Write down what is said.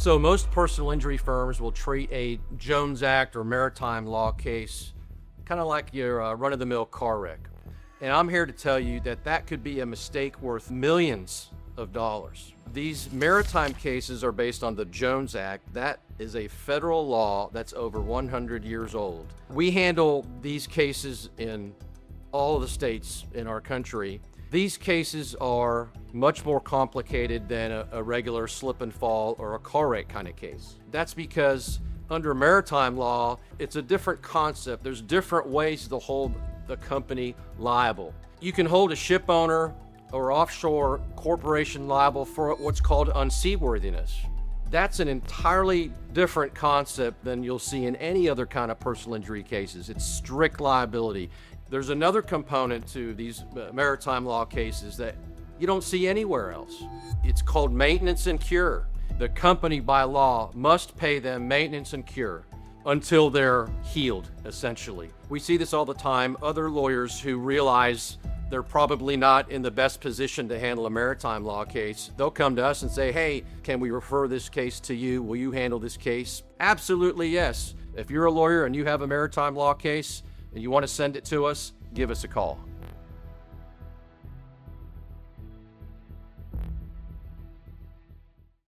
So most personal injury firms will treat a Jones Act or maritime law case kind of like your run-of-the-mill car wreck. And I'm here to tell you that that could be a mistake worth millions of dollars. These maritime cases are based on the Jones Act. That is a federal law that's over 100 years old. We handle these cases in all of the states in our country. These cases are much more complicated than a regular slip and fall or a car wreck kind of case. That's because under maritime law, it's a different concept. There's different ways to hold the company liable. You can hold a ship owner or offshore corporation liable for what's called unseaworthiness. That's an entirely different concept than you'll see in any other kind of personal injury cases. It's strict liability. There's another component to these maritime law cases that you don't see anywhere else. It's called maintenance and cure. The company by law must pay them maintenance and cure until they're healed, essentially. We see this all the time. Other lawyers who realize they're probably not in the best position to handle a maritime law case, they'll come to us and say, hey, can we refer this case to you? Will you handle this case? Absolutely, yes. If you're a lawyer and you have a maritime law case and you want to send it to us, give us a call.